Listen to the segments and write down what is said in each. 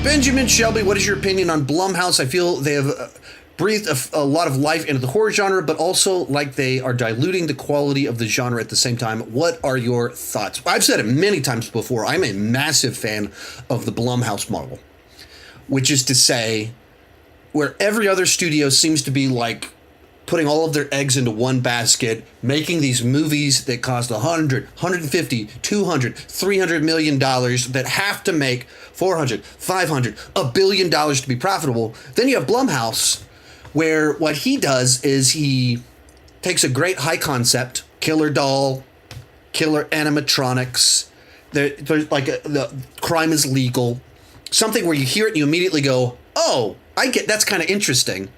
Benjamin Shelby, what is your opinion on Blumhouse? I feel they have breathed a lot of life into the horror genre, but also like they are diluting the quality of the genre at the same time. What are your thoughts? I've said it many times before. I'm a massive fan of the Blumhouse model, which is to say, where every other studio seems to be like putting all of their eggs into one basket, making these movies that cost 100, 150, 200, 300 million dollars that have to make 400, 500, $1 billion to be profitable. Then you have Blumhouse, where what he does is he takes a great high concept, killer doll, killer animatronics, there's like the crime is legal, something where you hear it and you immediately go, oh, I get, that's kind of interesting.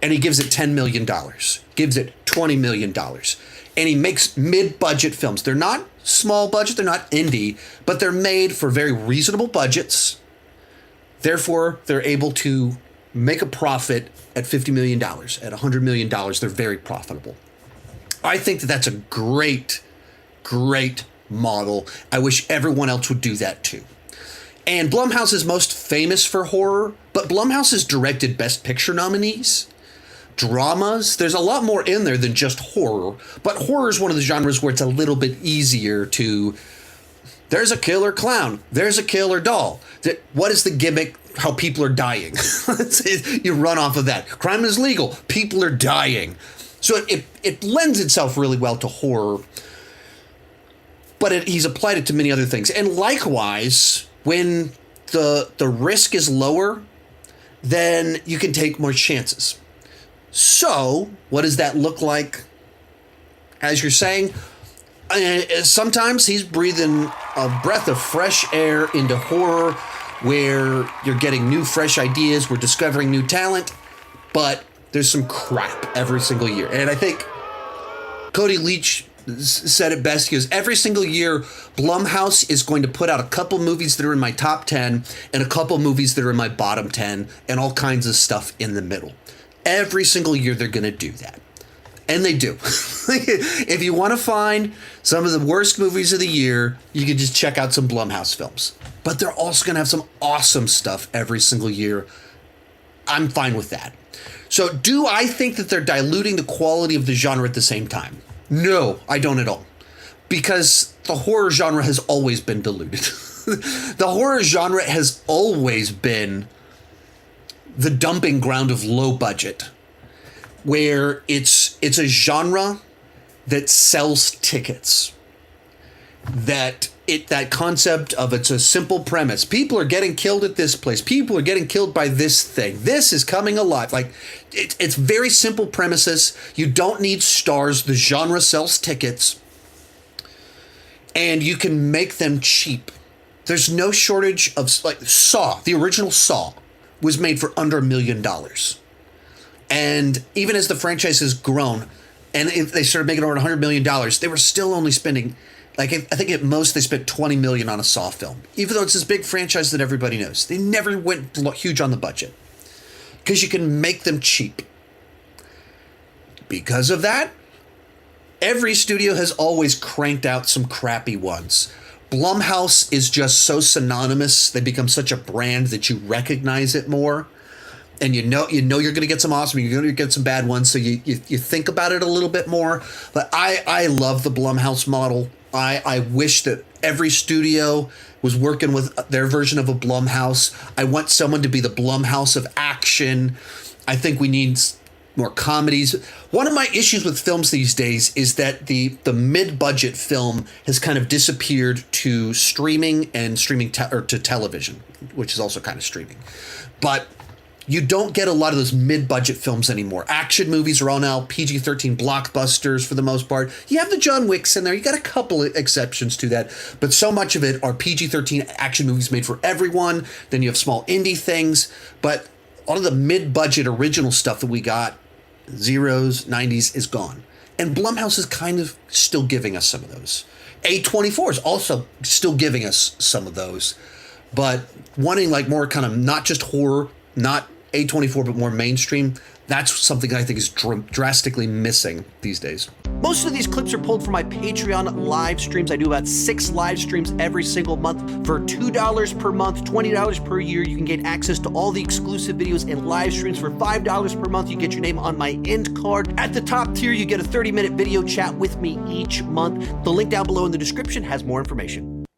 And he gives it $10 million, gives it $20 million. And he makes mid-budget films. They're not small budget, they're not indie, but they're made for very reasonable budgets. Therefore, they're able to make a profit at $50 million, at $100 million. They're very profitable. I think that that's a great, great model. I wish everyone else would do that too. And Blumhouse is most famous for horror, but Blumhouse has directed Best Picture nominees, dramas. There's a lot more in there than just horror, but horror is one of the genres where it's a little bit easier to, there's a killer clown, there's a killer doll. What is the gimmick? How people are dying. You run off of that. Crime is legal. People are dying. So it lends itself really well to horror, but he's applied it to many other things. And likewise, when the risk is lower, then you can take more chances. So what does that look like? As you're saying, sometimes he's breathing a breath of fresh air into horror, where you're getting new, fresh ideas, we're discovering new talent, but there's some crap every single year. And I think Cody Leach said it best. He goes, every single year, Blumhouse is going to put out a couple movies that are in my top 10 and a couple movies that are in my bottom 10 and all kinds of stuff in the middle. Every single year, they're going to do that. And they do. If you want to find some of the worst movies of the year, you can just check out some Blumhouse films. But they're also going to have some awesome stuff every single year. I'm fine with that. So do I think that they're diluting the quality of the genre at the same time? No, I don't at all. Because the horror genre has always been diluted. The horror genre has always been the dumping ground of low budget, where it's a genre that sells tickets. That concept of it's a simple premise. People are getting killed at this place. People are getting killed by this thing. This is coming alive. Like it's very simple premises. You don't need stars. The genre sells tickets, and you can make them cheap. There's no shortage of, like, Saw. The original Saw was made for under $1 million. And even as the franchise has grown, and they started making over $100 million, they were still only spending, like, I think at most they spent $20 million on a Saw film, even though it's this big franchise that everybody knows. They never went huge on the budget because you can make them cheap. Because of that, every studio has always cranked out some crappy ones. Blumhouse is just so synonymous. They become such a brand that you recognize it more. And you know you're going to get some awesome, you're going to get some bad ones, so you think about it a little bit more. But I love the Blumhouse model. I wish that every studio was working with their version of a Blumhouse. I want someone to be the Blumhouse of action. I think we need more comedies. One of my issues with films these days is that the mid-budget film has kind of disappeared to streaming and to television, which is also kind of streaming. But you don't get a lot of those mid-budget films anymore. Action movies are all now PG-13 blockbusters for the most part. You have the John Wicks in there. You got a couple of exceptions to that. But so much of it are PG-13 action movies made for everyone. Then you have small indie things. But all of the mid-budget original stuff that we got, zeros, 90s, is gone. And Blumhouse is kind of still giving us some of those. A24 is also still giving us some of those. But wanting like more kind of not just horror, not A24, but more mainstream, That's something I think is drastically missing these days. Most of these clips are pulled from my Patreon live streams. I do about 6 live streams every single month. For $2 per month, $20 per year, you can get access to all the exclusive videos and live streams. For $5 per month, you get your name on my end card. At the top tier, you get a 30-minute video chat with me each month. The link down below in the description has more information.